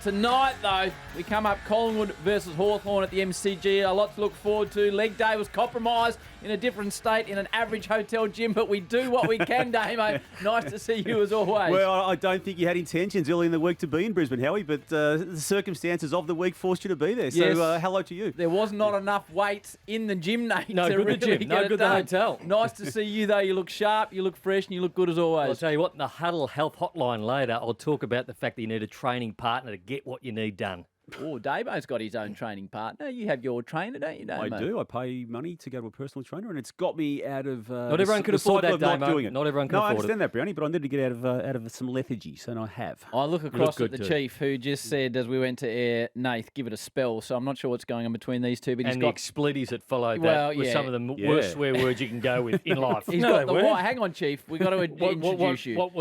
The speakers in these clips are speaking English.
Tonight, though, we come up Collingwood versus Hawthorn at the MCG. A lot to look forward to. Leg day was compromised in a different state in an average hotel gym, but we do what we can, Damo. Nice to see you as always. Well, I don't think you had intentions early in the week to be in Brisbane, Howie, but the circumstances of the week forced you to be there. So Yes. hello to you. There was not enough weight in the gym, Nate. No to good really the gym, get no it good the done. hotel. Nice to see you, though. You look sharp, you look fresh, and you look good as always. I'll tell you what, in the Huddle Health Hotline later, I'll talk about the fact that you need a training partner to get what you need done. Oh, Damo's got his own training partner. You have your trainer, don't you, Damo? I do. I pay money to go to a personal trainer, and it's got me out of Not everyone could the afford cycle that, of not Damo. doing it. Not everyone can No, I afford understand that, Brownie, but I need to get out of some lethargies, and I have. I look across good at the too. chief, who just said, as we went to air, Nath, give it a spell. So I'm not sure what's going on between these two, but he's And the got... expletives that followed Well, that were yeah. some of the Yeah. worst swear words you can go with in life. He's got the white... Hang on, chief. We've got to introduce you. What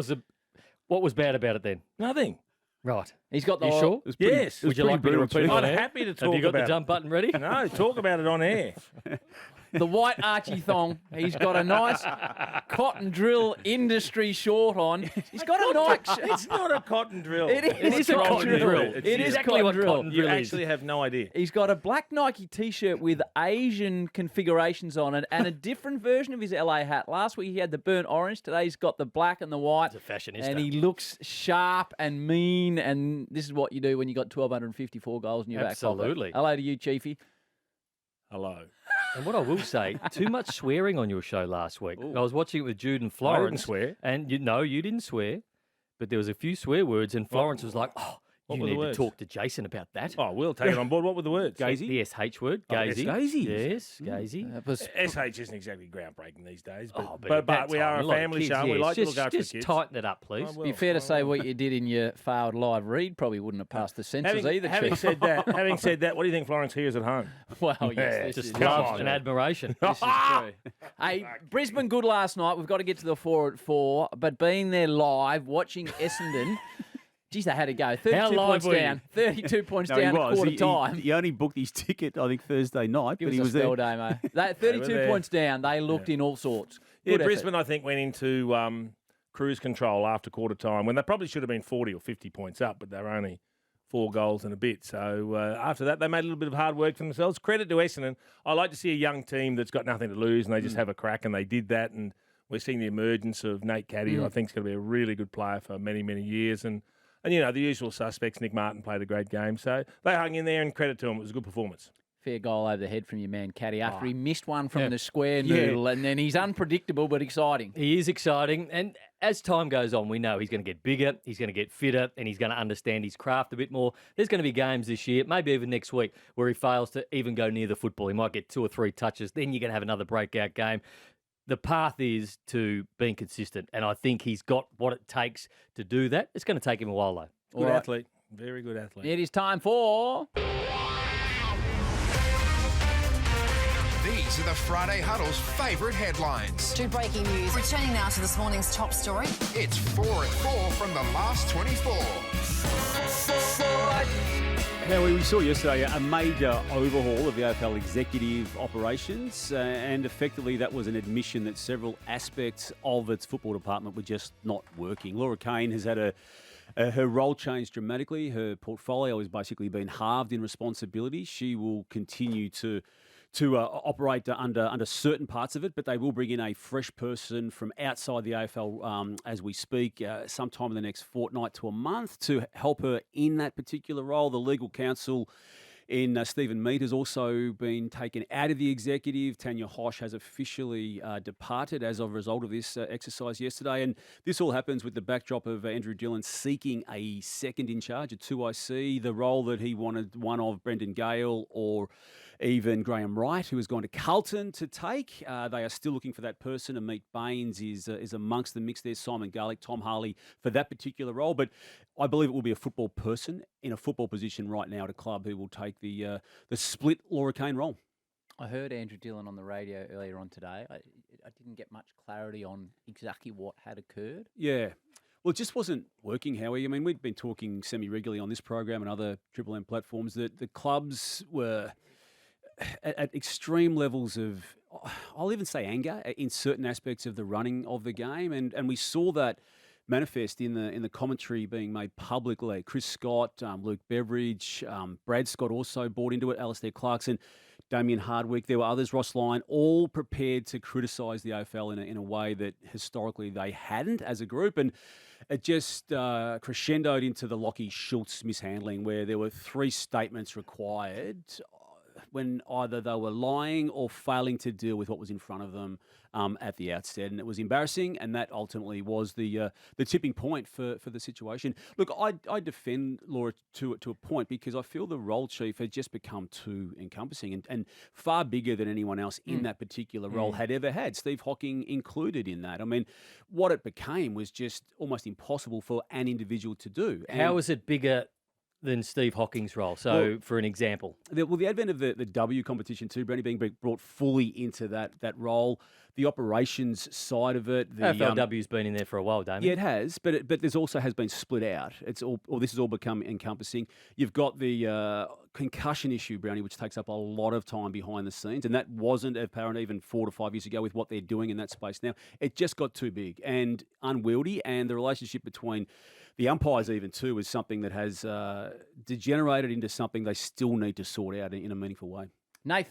was bad about it then? Nothing. Right. He's got the... You sure? It was pretty- Yes. it was Would you pretty like me to brutal, repeat Chief. it on I'm air? happy to Have talk you got about the it. jump button ready? No, talk about it on air. The white Archie thong. He's got a nice cotton drill industry short on. He's got a nice... It's not a cotton drill. It is. It is a What's wrong cotton with you? drill. It is exactly what cotton drill. cotton You drill is. actually have no idea. He's got a black Nike T-shirt with Asian configurations on it and a different version of his LA hat. Last week he had the burnt orange. Today he's got the black and the white. He's a fashionista. And he looks sharp and mean. And this is what you do when you got 1,254 goals in your back pocket. Absolutely. Hello to you, Chiefy. Hello. And what I will say, too much swearing on your show last week. I was watching it with Jude and I Florence. didn't swear. And you didn't swear, but there was a few swear words, and Florence was like, What you were the need to words? talk to Jason about that. Oh, we'll take it on board. What were the words? Gazy? The SH word, gazy. gazy. Yes, gazy. That was SH isn't exactly groundbreaking these days, but, Oh, but, at that we time, are a lot of family kids, show. We yes. like to just, look after just the kids. tighten it up, please. I will. be fair to say what you did in your failed live read probably wouldn't have passed the censors either, having Chief. said that, what do you think Florence hears at home? Well, Yeah, yes, this Just is love on. and admiration. This is true. Hey, Brisbane good last night. We've got to get to the 4 at 4, but being there live, watching Essendon, geez, they had to go. 32 How live points were you? down. 32 points No, he down at was. quarter He- time. He only booked his ticket, I think, Thursday night, Give but us he a was spell, there. Damo. 32 there. points down. They looked in all sorts. Yeah, Good effort. Brisbane, I think, went into cruise control after quarter time when they probably should have been 40 or 50 points up, but they were only 4 goals and a bit. So after that, they made a little bit of hard work for themselves. Credit to Essendon. I like to see a young team that's got nothing to lose and they just have a crack, and they did that. And we're seeing the emergence of Nate Caddy, who I think is going to be a really good player for many, many years. And you know, the usual suspects, Nick Martin played a great game. So they hung in there, and credit to them. It was a good performance. Fair goal over the head from your man, Caddy, after he missed one from the square noodle. And then he's unpredictable but exciting. He is exciting, and as time goes on, we know he's going to get bigger, he's going to get fitter, and he's going to understand his craft a bit more. There's going to be games this year, maybe even next week, where he fails to even go near the football. He might get 2 or 3 touches, then you're going to have another breakout game. The path is to being consistent, and I think he's got what it takes to do that. It's going to take him a while, though. Good athlete. Very good athlete. It is time for... These are the Friday Huddle's favourite headlines. To breaking news. Returning now to this morning's top story. It's 4 at 4 from the last 24. Now, we saw yesterday a major overhaul of the AFL executive operations, and effectively that was an admission that several aspects of its football department were just not working. Laura Kane has had her role changed dramatically. Her portfolio has basically been halved in responsibility. She will continue to operate under certain parts of it, but they will bring in a fresh person from outside the AFL as we speak, sometime in the next fortnight to a month to help her in that particular role. The legal counsel in Stephen Mead has also been taken out of the executive. Tanya Hosh has officially departed as a result of this exercise yesterday. And this all happens with the backdrop of Andrew Dillon seeking a second in charge, a 2IC, the role that he wanted one of Brendan Gale or even Graham Wright, who has gone to Carlton to take. They are still looking for that person. Amit Baines is amongst the mix there. Simon Garlick, Tom Harley for that particular role. But I believe it will be a football person in a football position right now at a club who will take the split Laura Kane role. I heard Andrew Dillon on the radio earlier on today. I didn't get much clarity on exactly what had occurred. Yeah. Well, it just wasn't working, Howie. I mean, we'd been talking semi-regularly on this program and other Triple M platforms that the clubs were at extreme levels of, I'll even say anger, in certain aspects of the running of the game. And we saw that manifest in the commentary being made publicly. Chris Scott, Luke Beveridge, Brad Scott also bought into it, Alistair Clarkson, Damien Hardwick, there were others, Ross Lyon, all prepared to criticise the AFL in a way that historically they hadn't as a group. And it just crescendoed into the Lockie Schultz mishandling, where there were 3 statements required when either they were lying or failing to deal with what was in front of them at the outset. And it was embarrassing, and that ultimately was the tipping point for the situation. Look, I defend Laura to a point, because I feel the role chief had just become too encompassing and far bigger than anyone else in that particular role had ever had, Steve Hocking included in that. I mean, what it became was just almost impossible for an individual to do. How is it bigger than Steve Hocking's role? So, for an example. The advent of the W competition too, Brenny, being brought fully into that role, the operations side of it. The AFLW's been in there for a while, Damien. Yeah, it has, but there's also has been split out. This has all become encompassing. You've got the concussion issue, Brownie, which takes up a lot of time behind the scenes, and that wasn't apparent even 4 to 5 years ago with what they're doing in that space now. It just got too big and unwieldy, and the relationship between the umpires even too is something that has degenerated into something they still need to sort out in a meaningful way. Nath.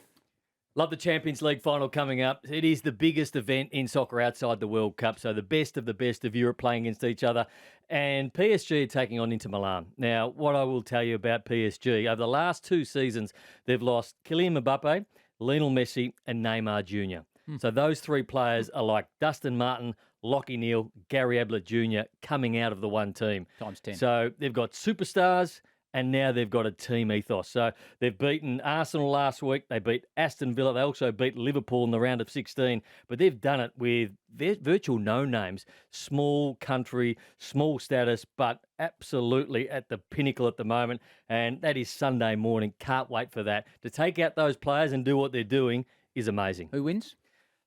Love the Champions League final coming up. It is the biggest event in soccer outside the World Cup, so the best of Europe playing against each other. And PSG are taking on Inter Milan. Now, what I will tell you about PSG, over the last 2 seasons, they've lost Kylian Mbappe, Lionel Messi and Neymar Jr. So those 3 players are like Dustin Martin, Lockie Neal, Gary Ablett Jr. coming out of the one team. Times 10. So they've got superstars, and now they've got a team ethos. So they've beaten Arsenal last week. They beat Aston Villa. They also beat Liverpool in the round of 16. But they've done it with virtual no-names. Small country, small status, but absolutely at the pinnacle at the moment. And that is Sunday morning. Can't wait for that. To take out those players and do what they're doing is amazing. Who wins?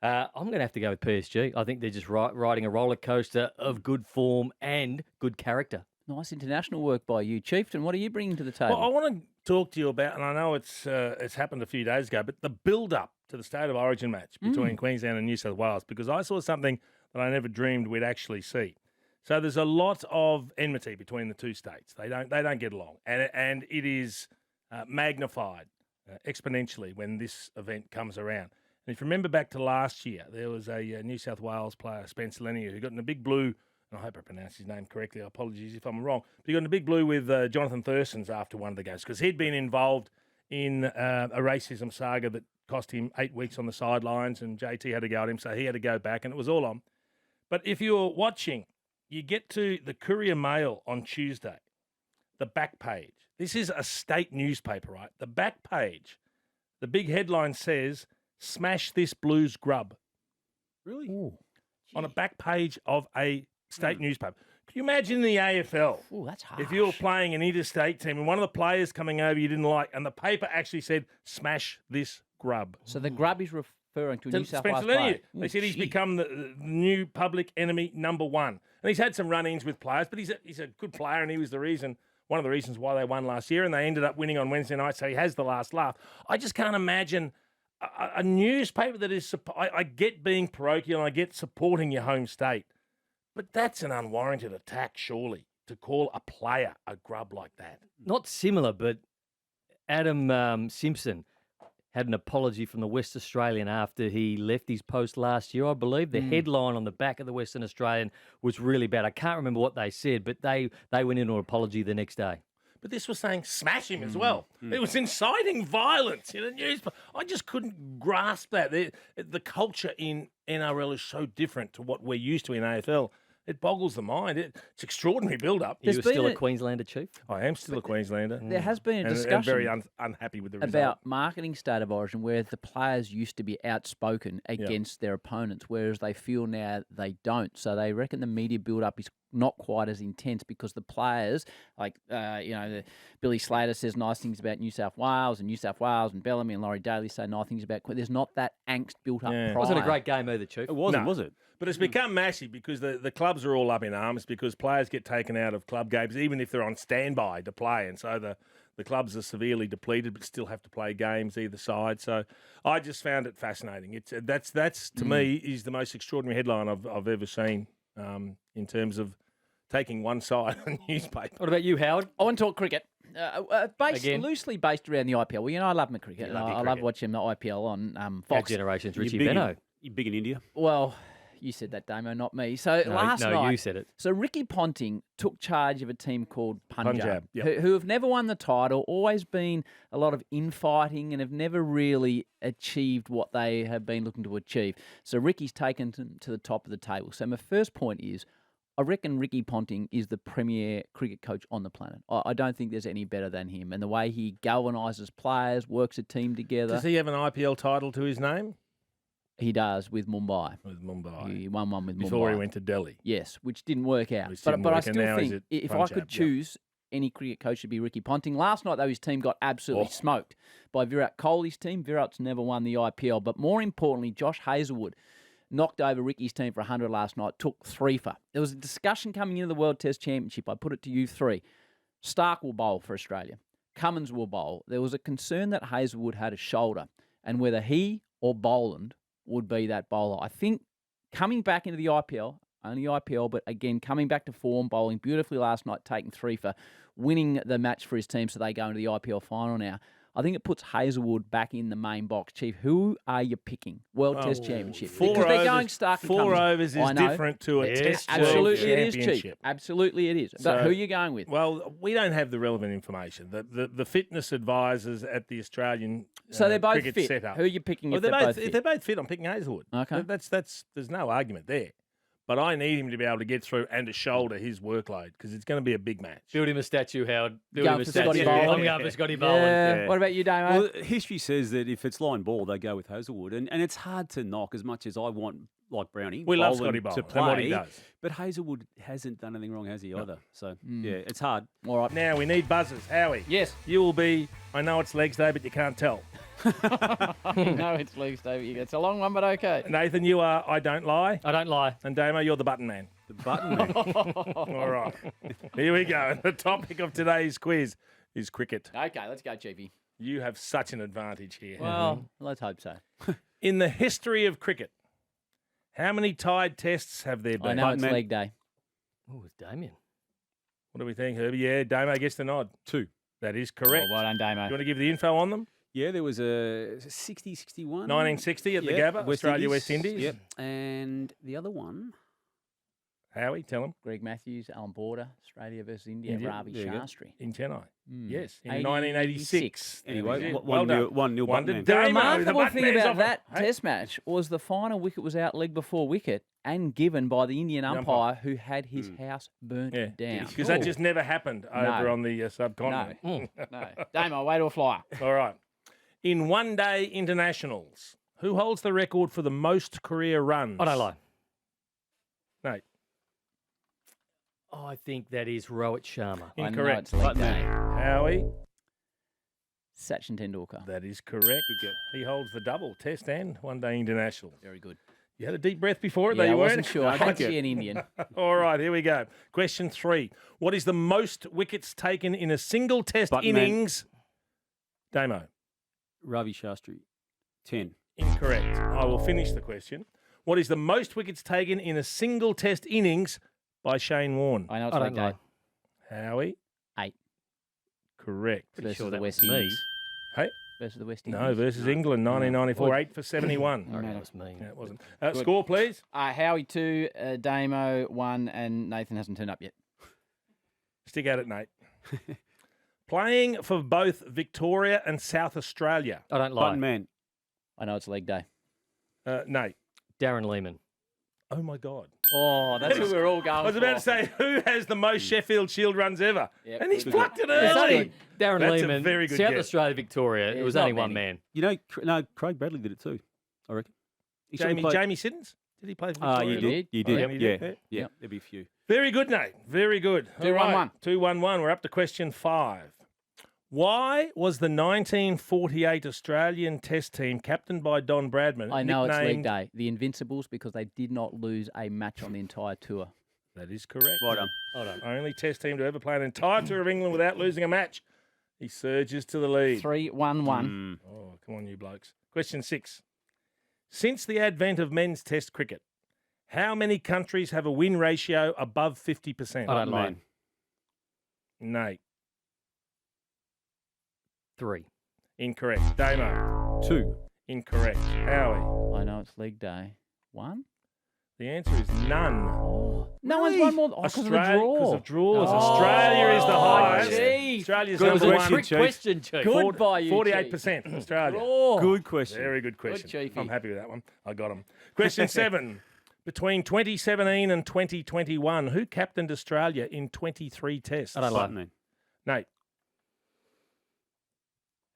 I'm going to have to go with PSG. I think they're just riding a roller coaster of good form and good character. Nice international work by you, Chieftain. What are you bringing to the table? Well, I want to talk to you about, and I know it's happened a few days ago, but the build-up to the State of Origin match between Queensland and New South Wales, because I saw something that I never dreamed we'd actually see. So there's a lot of enmity between the 2 states. They don't get along, and it is magnified exponentially when this event comes around. And if you remember back to last year, there was a New South Wales player, Spencer Lenier, who got in a big blue. I hope I pronounced his name correctly. Apologies if I'm wrong. But he got in a big blue with Jonathan Thurston's after one of the games, because he'd been involved in a racism saga that cost him 8 weeks on the sidelines, and JT had to go at him, so he had to go back, and it was all on. But if you're watching, you get to the Courier Mail on Tuesday, the back page. This is a state newspaper, right? The back page, the big headline says, "Smash this Blues grub." Really? Ooh, on a back page of a state newspaper. Could you imagine the AFL? Ooh, that's harsh. If you were playing an interstate team and one of the players coming over you didn't like, and the paper actually said, "Smash this grub." So the grub is referring to a New South Spencer Wales Lenier. player. They said he's Gee. become the new public enemy number 1. And he's had some run-ins with players, but he's a good player, and he was one of the reasons why they won last year, and they ended up winning on Wednesday night, so he has the last laugh. I just can't imagine a newspaper that is... I get being parochial, and I get supporting your home state, but that's an unwarranted attack, surely, to call a player a grub like that. Not similar, but Adam Simpson had an apology from the West Australian after he left his post last year, I believe. The headline on the back of the Western Australian was really bad. I can't remember what they said, but they went into an apology the next day. But this was saying smash him as well. It was inciting violence in a newspaper. I just couldn't grasp that. The culture in NRL is so different to what we're used to in AFL. It boggles the mind. It's extraordinary build-up. You were still a Queenslander, Chief? I am still a Queenslander. There has been a discussion and very unhappy with the result. about marketing State of Origin, where the players used to be outspoken against their opponents, whereas they feel now they don't. So they reckon the media build-up is not quite as intense because the players, like, Billy Slater says nice things about New South Wales, and Bellamy and Laurie Daly say nice things about Queen. There's not that angst built up prior. It wasn't a great game either, Chief. It wasn't, No. was it? But it's become massive because the clubs are all up in arms because players get taken out of club games, even if they're on standby to play. And so the clubs are severely depleted but still have to play games either side. So I just found it fascinating. That's to me, is the most extraordinary headline I've ever seen in terms of taking one side on newspaper. What about you, Howard? I want to talk cricket. Again? Loosely based around the IPL. Well, I love my cricket. You love your I love cricket. watching the IPL on Our Fox. generation's You're Richie big in- Beno. You're big in India. Well, you said that, Damo, not me. So last night, you said it. So Ricky Ponting took charge of a team called Punjab, Punjab, yep. who have never won the title, always been a lot of infighting, and have never really achieved what they have been looking to achieve. So Ricky's taken them to the top of the table. So my first point is, I reckon Ricky Ponting is the premier cricket coach on the planet. I don't think there's any better than him. And the way he galvanises players, works a team together. Does he have an IPL title to his name? He does with Mumbai. With Mumbai. He won one with Before Mumbai. he went to Delhi. Yes, which didn't work out. Which But didn't I work, and still now he's think at if I Punjab, could yeah. choose any cricket coach, it'd be Ricky Ponting. Last night, though, his team got absolutely smoked by Virat Kohli's team. Virat's never won the IPL. But more importantly, Josh Hazlewood knocked over Ricky's team for 100 last night, took 3 for. There was a discussion coming into the World Test Championship. I put it to you 3. Stark will bowl for Australia. Cummins will bowl. There was a concern that Hazlewood had a shoulder and whether he or Boland would be that bowler. I think coming back into the IPL, only IPL, but again, coming back to form, bowling beautifully last night, taking 3 for, winning the match for his team so they go into the IPL final now. I think it puts Hazlewood back in the main box. Chief, who are you picking? World Test Championship. Because they're going Stark and Four Cummins. overs I is know. different to a Yes, Test Absolutely World it is, Championship. Chief. Absolutely it is. But So- who are you going with? Well, we don't have the relevant information. The fitness advisors at the Australian So they're both cricket fit. setup. Who are you picking Well, if they're both if fit? they're both fit, I'm picking Hazlewood. Okay. That's there's no argument there. But I need him to be able to get through and to shoulder his workload because it's going to be a big match. Build him a statue, Howard. Build Going him a for statue. Scotty Boland. I'm going for Scotty Boland. Yeah. What about you, Damo? Well, history says that if it's line ball, they go with Hazelwood, and it's hard to knock as much as I want, like Brownie. We love Boland Scotty to Boland play, and what he does. but Hazelwood hasn't done anything wrong, has he? Either. So yeah, it's hard. All right. Now we need buzzers. Howie. Yes. You will be. I know it's legs day, but you can't tell. No, it's Leagues Day. It's a long one, but okay. Nathan, you are. I don't lie. I don't lie. And Damo, you're the button man. The button. Man. All right. Here we go. The topic of today's quiz is cricket. Okay, let's go, Chiefy. You have such an advantage here. Well, let's hope so. In the history of cricket, how many tied tests have there been? I know it's man. League Day. Oh, it's Damien. What do we think, Herbie? Yeah, Damo gets the nod. 2. That is correct. Well done, Damo. You want to give the info on them? Yeah, there was a 60, 61. 1960 at the Gabba, Australia, West Indies. Yep. And the other one. Howie, tell them. Greg Matthews, Alan Border, Australia versus India, India, Ravi there you go. Shastri. In Chennai. Mm. Yes, in 86. 1986. Anyway, There we go. one Well nil, done. 1-0 One button to man. The Damo, remarkable button thing man's about off that it. Hey. Test match was the final wicket was out leg before wicket and given by the Indian umpire who had his house burnt Yeah, down. because that just never happened over on the subcontinent. No. No. Damo, way to a flyer. All right. In one-day internationals, who holds the record for the most career runs? I don't lie. Nate. Oh, I think that is Rohit Sharma. I know Incorrect. it's League Day. Howie. Sachin Tendulkar. That is correct. He holds the double test and one-day international. Very good. You had a deep breath before it, though Yeah, I you wasn't weren't? sure. I had to be an Indian. All right, here we go. Question 3. What is the most wickets taken in a single test Button man. innings? Damo. Ravi Shastri, 10. Incorrect. I will finish the question. What is the most wickets taken in a single test innings by Shane Warne? I know it's I League don't Day. lie. Howie? 8 Correct. versus sure the that West was me. Indies. Hey? Versus the West Indies. No, versus England, 1994, 8 for 71. I reckon that was me. Yeah, it wasn't. Score, please. Howie 2, Damo 1, and Nathan hasn't turned up yet. Stick at it, Nate. Playing for both Victoria and South Australia. I don't lie. Button man. I know it's League Day. Nate. Darren Lehman. Oh, my God. Oh, that's who we're all going I was about to say, who has the most Sheffield Shield runs ever? Yep. And he's Good plucked it It's early. only Darren That's a Lehman. very good South guess. Australia, Victoria. Yeah, It was not only one many. man. You know, no, Craig Bradley did it too, I reckon. He should have played- Jamie Siddons? Did he play for Ah, Victoria? you He did. did. You Oh, did. yeah, he Yeah, did. yeah. Yep. There'd be a few. Very good, Nate. Very good. 2-1-1. 2-1-1. We're up to question 5. Why was the 1948 Australian Test team, captained by Don Bradman, I know it's League nicknamed... Day. The Invincibles, because they did not lose a match on the entire tour. That is correct. Well done. Hold on. Only Test team to ever play an entire tour of England without losing a match. He surges to the lead. 3-1-1. Oh, come on, you blokes. Question 6. Since the advent of men's Test cricket, How many countries have a win ratio above 50%? I don't lie. Man. Nate. 3. Incorrect. Damo. 2. Incorrect. Howie. I know it's leg day. 1? The answer is none. No one's won more. Oh, because of the draw. Because of draws. Oh, Australia is the highest. Chief. Australia's It was number a one. trick Chief. question, Chief. Good by you, 48% Australia. Draw. Good question. Very good question. Chiefy. I'm happy with that one. I got him. Question 7. Between 2017 and 2021, who captained Australia in 23 tests? I don't lie. Button man. Nate.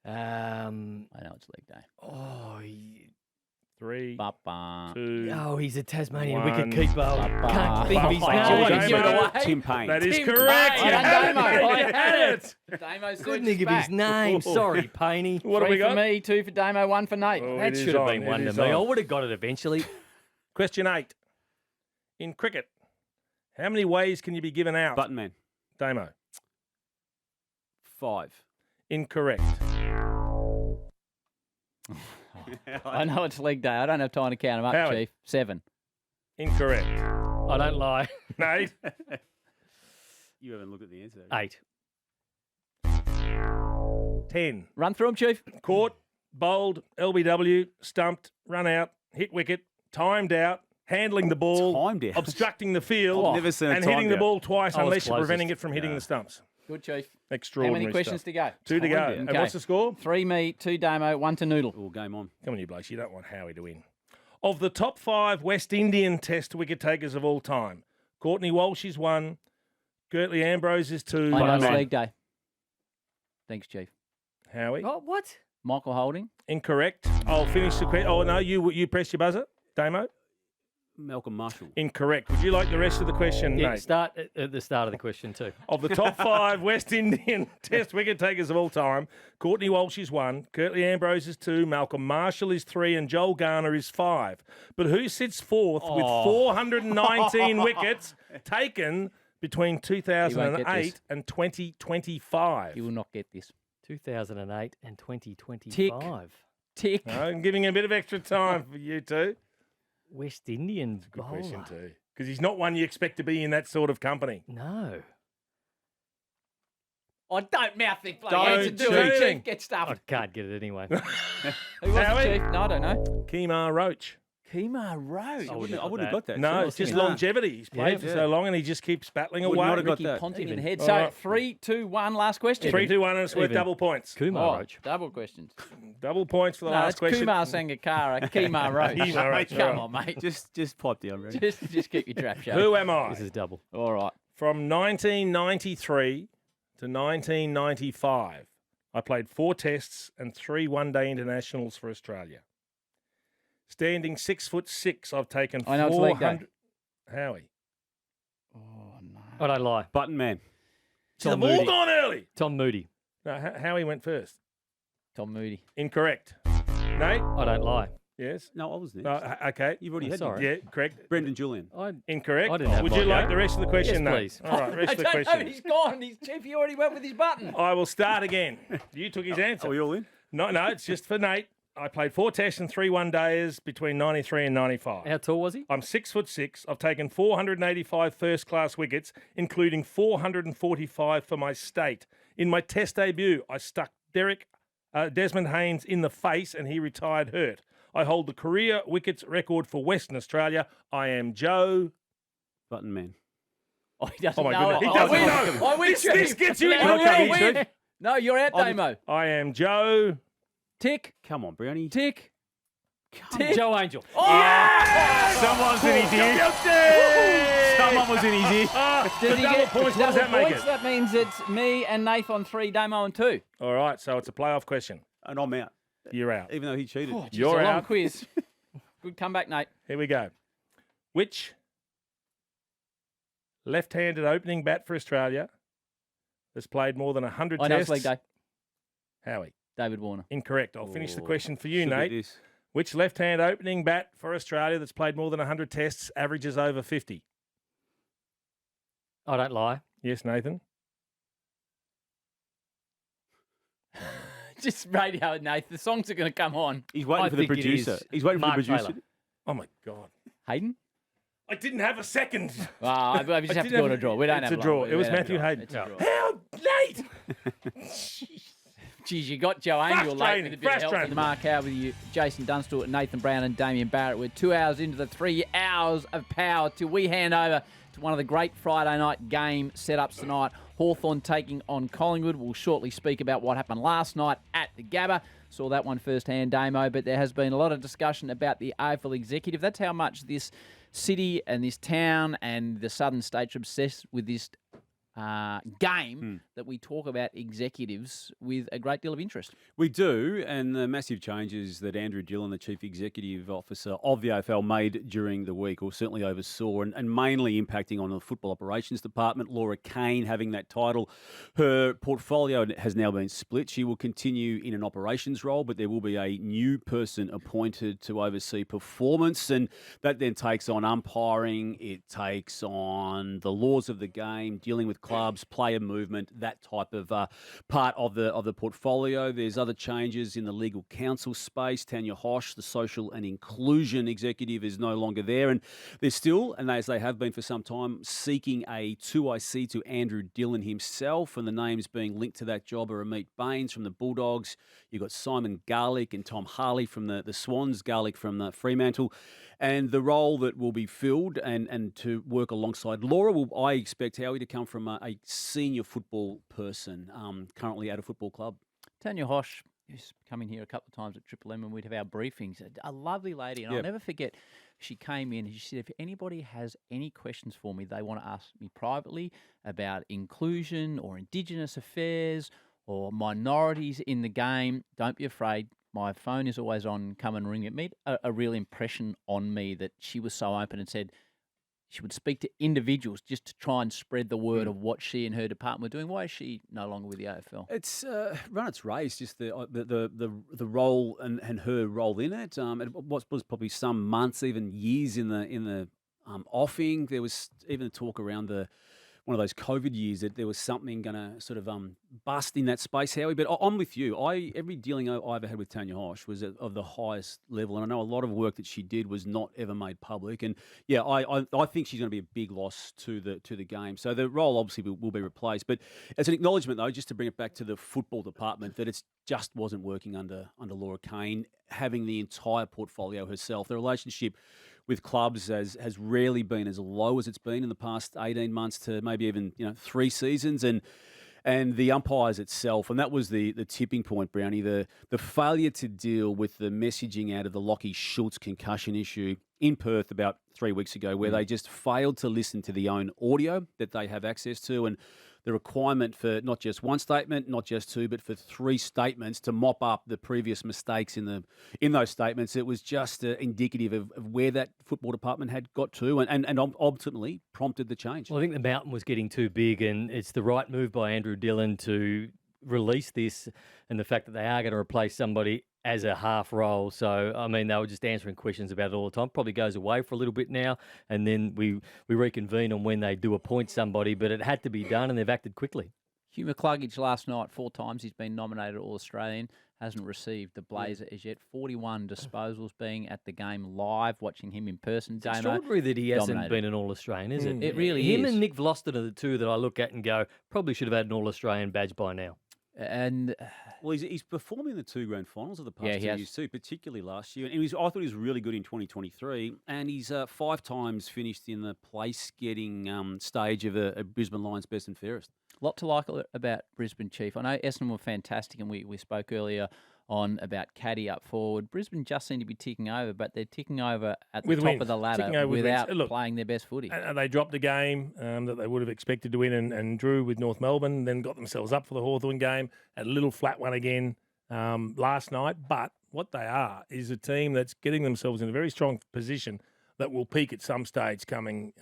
I know it's leg day. Oh, 3, Ba-ba. 2. he's a Tasmanian One. wicketkeeper. Ba-ba. Can't think of his Ba-ba. name. Give it away. Tim Payne. That is Tim correct. Payne. You I had it, know, mate. I You had it. Damo Couldn't surges think of back. his name. Sorry, Paney. What have we 3 for got? me, 2 for Damo, 1 for Nate. Oh, That it is should have on. been It one to is me. I on. would have got it eventually. Question 8. In cricket, how many ways can you be given out? Button man. Damo. 5. Incorrect. I know it's leg day. I don't have time to count them up, Howie. Chief. 7. Incorrect. I don't lie. Nate. You haven't looked at the answer. 8. 10. Run through them, Chief. Caught, bowled, LBW, stumped, run out, hit wicket, timed out, handling the ball, Timed out? obstructing the field, I've never seen a and timed hitting the out. ball twice I was unless you're preventing closest. it from hitting the stumps. Good, Chief. How Extraordinary many questions stuff. to go? 2 to go. Timed out. And Okay. what's the score? 3 me, 2 Damo, 1 to Noodle. Oh, game on. Come on, you blokes. You don't want Howie to win. Of the top 5 West Indian Test wicket takers of all time, Courtney Walsh is 1, Gertley Ambrose is 2. I know it's man. leg day. Thanks, Chief. Howie. Oh, what? Michael Holding. Incorrect. I'll finish the question. Oh, no, you press your buzzer. Damo. Malcolm Marshall. Incorrect. Would you like the rest of the question, Yeah, Nate? start at the start of the question too. Of the top 5 West Indian Test wicket takers of all time, Courtney Walsh is 1, Gertley Ambrose is 2, Malcolm Marshall is 3, and Joel Garner is 5. But who sits fourth with 419 wickets taken between 2008 and 2025? You will not get this. 2008 and 2025. Tick. I'm giving you a bit of extra time for you two. West Indian Good bowler. question too, because he's not one you expect to be in that sort of company. No. Oh, don't mouth it, bloody Don't answer. Do cheat. it, Chief. Get I stuffed. can't get it anyway. Who was Howie? it, Chief? No, I don't know. Kemar Roach. Kemar Roach. I wouldn't have got that. No, Should it's I? just Nah. longevity. He's played for so long and he just keeps battling Would away. not have got Ricky that. Ponting in Even. head. All So right. 3, 2, 1, last question. 3, 2, 1, and it's worth Even. double points. Kumar Oh, Roach. double questions. Double points for the No, last it's question. Kumar Sangakkara, Kemar Roach. Kemar Roach, Come all on, mate. Just pipe down, Brady. Just keep your trap shut. Who am I? This is double. All right. From 1993 to 1995, I played 4 tests and 3 one-day internationals for Australia. Standing 6'6", I've taken I know it's leg day. 400. Howie. Oh, no. I don't lie. Button man. The Tom ball Moody. gone early. Tom Moody. No, Howie went first. Tom Moody. Incorrect. Nate? I don't lie. Yes? No, I was next. No, okay. You've already I'm had sorry. me. Yeah, correct. Brendan Julian. I Incorrect. I didn't have Would my you like go. the rest of the question, Yes, Nate? please. All right, rest I of the don't know. question. He's gone. Chief, he already went with his button. I will start again. You took his answer. Are we all in? No, it's just for Nate. I played 4 tests and 3 one-dayers between 93 and 95. How tall was he? I'm 6'6". I've taken 485 first-class wickets, including 445 for my state. In my test debut, I stuck Desmond Haynes in the face and he retired hurt. I hold the career wickets record for Western Australia. I am Joe. Button man. Oh, he doesn't Oh, my know goodness. it. He I doesn't win. know. I win, This Chief. gets you in No, trouble, I Chief. win. No, you're out, Damo. I am Joe. Tick, Come on, Brownie. tick, tick. Joe Angel. Someone's in his ear. Someone was in his ear. Does he double get points, what does double that make points? it? That means it's me and Nath on 3, Damo on 2. All right, so it's a playoff question. And I'm out, You're out. even though he cheated. It's You're a long out. quiz. Good comeback, Nate. Here we go. Which left-handed opening bat for Australia has played more than 100 I know it's tests? leg day. Howie. David Warner. Incorrect. I'll finish the question for you, Should be Nate. this. Which left-hand opening bat for Australia that's played more than 100 tests averages over 50? I don't lie. Yes, Nathan. Just radio it, Nath. The songs are going to come on. He's waiting I for the think it producer. is He's waiting Mark for the producer. Taylor. Oh, my God. Hayden? I didn't have a second. I just have to call it a draw. We don't It's have a draw. long. It was We don't have Matthew a draw. Hayden. It's a draw. How late? Geez, you got Joe Angel late with a bit of help Frustrating. from Mark Howard with you, Jason Dunstall, Nathan Brown and Damien Barrett. We're 2 hours into the 3 hours of power till we hand over to one of the great Friday night game setups tonight. Hawthorn taking on Collingwood. We'll shortly speak about what happened last night at the Gabba. Saw that one firsthand, Damo, but there has been a lot of discussion about the AFL executive. That's how much this city and this town and the Southern States are obsessed with this game that we talk about executives with a great deal of interest. We do, and the massive changes that Andrew Dillon, the Chief Executive Officer of the AFL, made during the week, or certainly oversaw, and mainly impacting on the Football Operations Department. Laura Kane having that title. Her portfolio has now been split. She will continue in an operations role, but there will be a new person appointed to oversee performance, and that then takes on umpiring, it takes on the laws of the game, dealing with clubs, player movement, that type of part of the portfolio. There's other changes in the legal counsel space. Tanya Hosh, the social and inclusion executive, is no longer there, and they're still, and as they have been for some time, seeking a 2IC to Andrew Dillon himself, and the names being linked to that job are Amit Baines from the Bulldogs. You've got Simon Garlick and Tom Harley from the Swans, Garlick from the Fremantle. And the role that will be filled and to work alongside Laura will, I expect, Howie, to come from a senior football person currently at a football club. Tanya Hosh used to come in here a couple of times at Triple M and we'd have our briefings. A lovely lady, and I'll never forget, she came in and she said, if anybody has any questions for me, they want to ask me privately about inclusion or Indigenous affairs or minorities in the game, don't be afraid. My phone is always on, come and ring it. Made a real impression on me that she was so open and said she would speak to individuals just to try and spread the word of what she and her department were doing. Why is she no longer with the AFL? It's run its race, just the role and her role in it. It was probably some months, even years in the offing. There was even talk around one of those COVID years that there was something going to sort of bust in that space, Howie. But I'm with you. Every dealing I ever had with Tanya Hosh was of the highest level, and I know a lot of work that she did was not ever made public. And yeah, I think she's going to be a big loss to the game. So the role obviously will be replaced. But as an acknowledgement, though, just to bring it back to the football department, that it just wasn't working under Laura Kane, having the entire portfolio herself. The relationship with clubs has rarely been as low as it's been in the past 18 months to maybe even 3 seasons, and the umpires itself, and that was the tipping point, Brownie, the failure to deal with the messaging out of the Lockie Schultz concussion issue in Perth about 3 weeks ago, where they just failed to listen to the own audio that they have access to, and the requirement for not just one statement, not just two, but for 3 statements to mop up the previous mistakes in those statements. It was just indicative of where that football department had got to and ultimately prompted the change. Well, I think the mountain was getting too big, and it's the right move by Andrew Dillon to release this, and the fact that they are going to replace somebody as a half role. So, I mean, they were just answering questions about it all the time. Probably goes away for a little bit now, and then we reconvene on when they do appoint somebody, but it had to be done, and they've acted quickly. Hugh McCluggage last night, 4 times he's been nominated All-Australian, hasn't received the blazer as yet. 41 disposals, being at the game live, watching him in person. It's extraordinary that he hasn't been an All-Australian, is it? It really Him is. and Nick Vlosten are the two that I look at and go, probably should have had an All-Australian badge by now. And well, he's performed in the 2 grand finals of the past Yeah, he 2 has. years too, particularly last year. And I thought he was really good in 2023, and he's 5 times finished in the place-getting stage of a Brisbane Lions best and fairest. a lot to like about Brisbane, Chief. I know Essendon were fantastic, and we spoke earlier on about Caddy up forward. Brisbane just seem to be ticking over, but they're ticking over at the With top wins. of the ladder Ticking over with without wins. Look, playing their best footy. And they dropped a game that they would have expected to win and drew with North Melbourne, then got themselves up for the Hawthorn game, a little flat one again last night. But what they are is a team that's getting themselves in a very strong position that will peak at some stage coming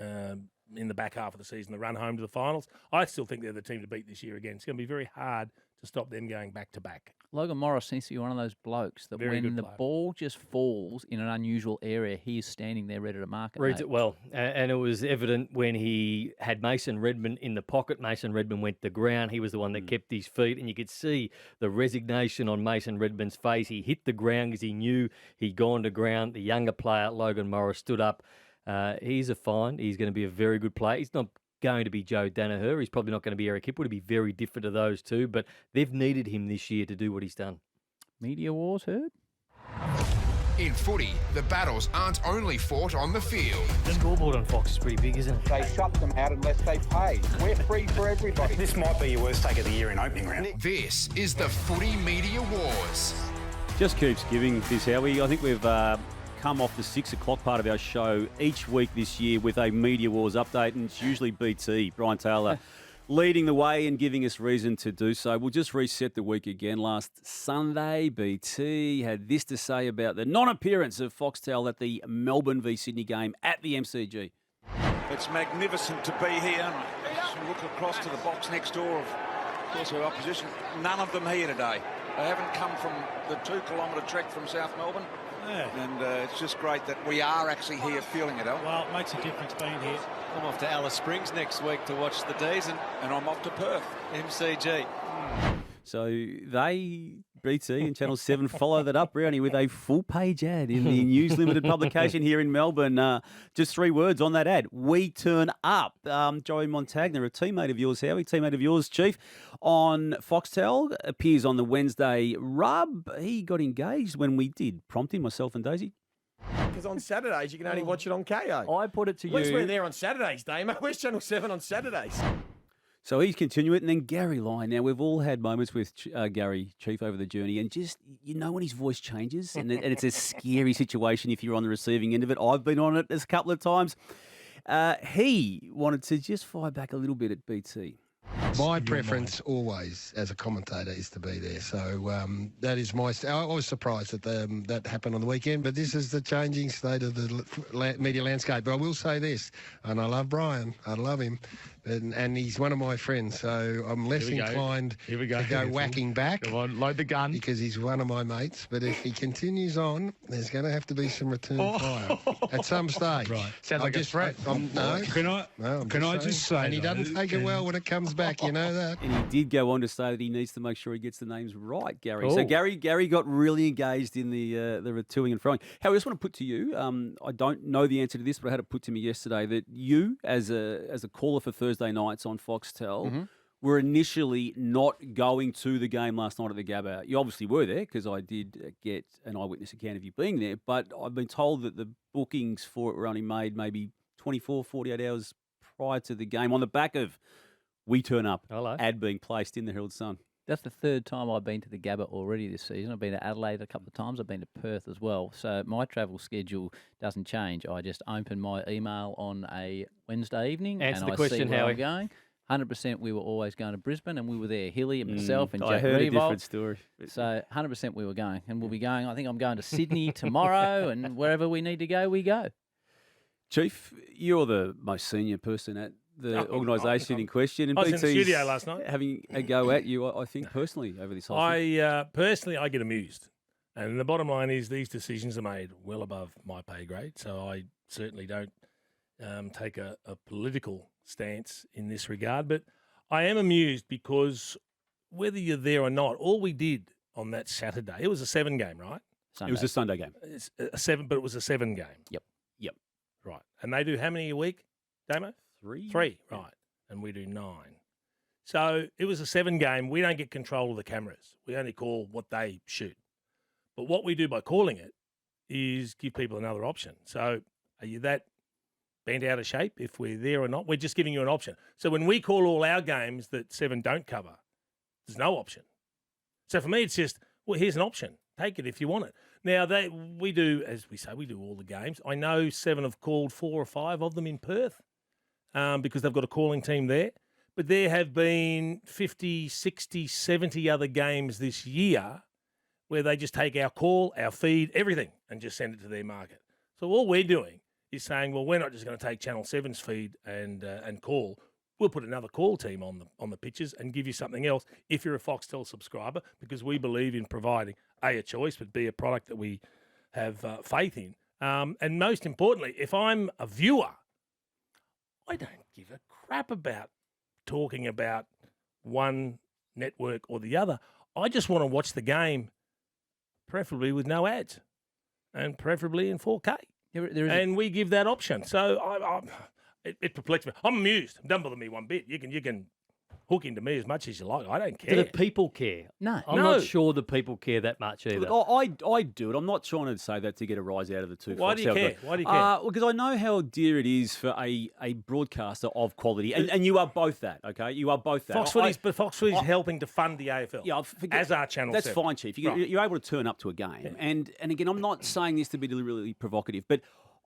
in the back half of the season, the run home to the finals. I still think they're the team to beat this year again. It's going to be very hard to stop them going back to back. Logan Morris seems to be one of those blokes that Very when good the player. ball just falls in an unusual area, he is standing there ready to mark it. Reads mate. it well. And it was evident when he had Mason Redmond in the pocket. Mason Redmond went to the ground. He was the one that kept his feet. And you could see the resignation on Mason Redmond's face. He hit the ground because he knew he'd gone to ground. The younger player, Logan Morris, stood up. He's a find. He's going to be a very good player. He's not going to be Joe Danaher. He's probably not going to be Eric Hipwood. It'll be very different to those two, but they've needed him this year to do what he's done. Media wars, Herb? In footy, the battles aren't only fought on the field. The scoreboard on Fox is pretty big, isn't it? They shut them out unless they pay. We're free for everybody. This might be your worst take of the year in opening round. This is the Footy Media Wars. Just keeps giving, this Howie. I think we've come off the 6 o'clock part of our show each week this year with a Media Wars update, and it's usually BT, Brian Taylor, leading the way and giving us reason to do so. We'll just reset the week again. Last Sunday, BT had this to say about the non-appearance of Foxtel at the Melbourne v Sydney game at the MCG. It's magnificent to be here. Just look across to the box next door of course, our opposition. None of them here today. They haven't come from the 2-kilometre trek from South Melbourne. Yeah. And it's just great that we are actually here feeling it, Al. Well, it makes a difference being here. I'm off to Alice Springs next week to watch the D's, and I'm off to Perth. MCG. So they, BT and Channel 7, follow that up, Brownie, with a full-page ad in the News Limited publication here in Melbourne. Just 3 words on that ad. We turn up. Joey Montagna, a teammate of yours, Howie, teammate of yours, Chief, on Foxtel, appears on the Wednesday rub. He got engaged when we did prompt him, myself and Daisy. Because on Saturdays, you can only watch it on KO. I put it to At least you. we're there on Saturdays, Damo. Where's Channel 7 on Saturdays? So he's continuing it, and then Gary Lyon. Now, we've all had moments with Gary, Chief, over the journey, and just, you know when his voice changes, and it's a scary situation if you're on the receiving end of it. I've been on it a couple of times. He wanted to just fire back a little bit at BT. My preference always as a commentator is to be there. So that is my... I was surprised that that happened on the weekend, but this is the changing state of the media landscape. But I will say this, and I love Brian. I love him. And he's one of my friends, so I'm less inclined to go whacking back. Come on, load the gun. Because he's one of my mates. But if he continues on, there's going to have to be some return fire at some stage. Right. Sounds like a threat. No. Can I just say... And he doesn't take it well when it comes back, you know that. And he did go on to say that he needs to make sure he gets the names right, Gary. So Gary got really engaged in the toing and froing. Howie, I just want to put to you, I don't know the answer to this, but I had it put to me yesterday that you, as a caller for Thursday nights on Foxtel, were initially not going to the game last night at the Gabba. You obviously were there because I did get an eyewitness account of you being there, but I've been told that the bookings for it were only made maybe 24, 48 hours prior to the game on the back of We Turn Up ad being placed in the Herald Sun. That's the 3rd time I've been to the Gabba already this season. I've been to Adelaide a couple of times. I've been to Perth as well. So my travel schedule doesn't change. I just open my email on a Wednesday evening Answer and the I question, see where Howie. I'm going. 100% we were always going to Brisbane, and we were there. Hilly and myself and Jack I heard Revolt. a different story. So 100% we were going. And we'll be going, I think I'm going to Sydney tomorrow, and wherever we need to go, we go. Chief, you're the most senior person at the organisation in question. And I was in the BT's studio last night. having a go at you, I think, personally, over this whole thing. I get amused. And the bottom line is these decisions are made well above my pay grade. So I certainly don't take a political stance in this regard. But I am amused because whether you're there or not, all we did on that Saturday, it was a 7 game, right? Sunday. It was a Sunday game. It's a 7, but it was a 7 game. Yep. Right. And they do how many a week, Damo? 3. 3, right. And we do 9. So it was a 7 game. We don't get control of the cameras. We only call what they shoot. But what we do by calling it is give people another option. So are you that bent out of shape if we're there or not? We're just giving you an option. So when we call all our games that 7 don't cover, there's no option. So for me, it's just, well, here's an option. Take it if you want it. Now, we do, as we say, we do all the games. I know 7 have called 4 or 5 of them in Perth because they've got a calling team there. But there have been 50, 60, 70 other games this year where they just take our call, our feed, everything, and just send it to their market. So all we're doing is saying, well, we're not just going to take Channel 7's feed and call. We'll put another call team on the pitches and give you something else if you're a Foxtel subscriber, because we believe in providing, A, a choice, but B, a product that we have faith in. And most importantly, if I'm a viewer, I don't give a crap about talking about one network or the other. I just want to watch the game, preferably with no ads and preferably in 4K. There is and we give that option. So it perplexes me. I'm amused. It doesn't bother me one bit. You can hook into me as much as you like. I don't care. Do the people care? No. I'm not sure the people care that much either. Look, I do it. I'm not trying to say that to get a rise out of the two. Why do you care? Why do you care? Because I know how dear it is for a broadcaster of quality, and you are both that. Okay, you are both that. Fox Footy's helping to fund the AFL. Yeah, as our channel. That's 7. fine, Chief. You're able to turn up to a game, and again, I'm not saying this to be deliberately provocative, but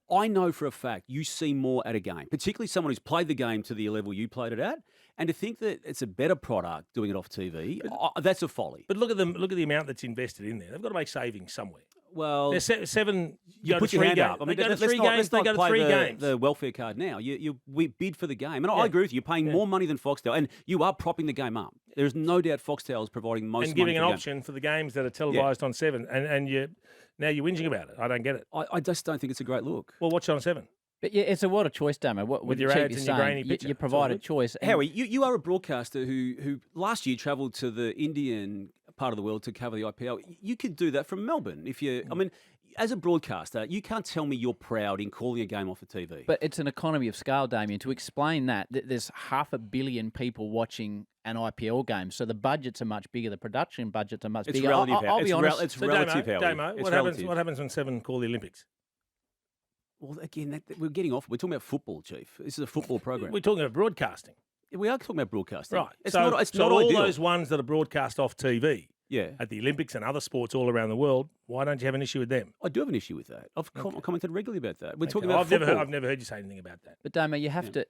I know for a fact you see more at a game, particularly someone who's played the game to the level you played it at. And to think that it's a better product doing it off TV, that's a folly. But look at them. Look at the amount that's invested in there. They've got to make savings somewhere. Well, there's 7. You put your hand up. I mean, they go to 3 games. Let's They not go to play 3 games. the welfare card now. We bid for the game, and I agree with you. You're paying more money than Foxtel, and you are propping the game up. There is no doubt Foxtel is providing most and giving money an for option for the games that are televised on 7, and now you're whinging about it. I don't get it. I just don't think it's a great look. Well, watch it on 7. But yeah, it's a what a choice, Damo. With your ads and your grainy picture. You provide a choice. Howie, you are a broadcaster who last year travelled to the Indian part of the world to cover the IPL. You could do that from Melbourne if you. I mean, as a broadcaster, you can't tell me you're proud in calling a game off the TV. But it's an economy of scale, Damien. To explain that, there's 500 million people watching an IPL game, so the budgets are much bigger. The production budgets are much bigger. Relative, I'll be honest. It's relative, Howie. Damo, It's what happens when 7 call the Olympics? Well, again, we're getting off. We're talking about football, Chief. This is a football program. We're talking about broadcasting. We are talking about broadcasting. Right. It's so not all ideal. those ones that are broadcast off TV Yeah. at the Olympics and other sports all around the world, why don't you have an issue with them? I do have an issue with that. I've commented regularly about that. We're Okay. talking about football. I've never heard you say anything about that. But Damo, you have to.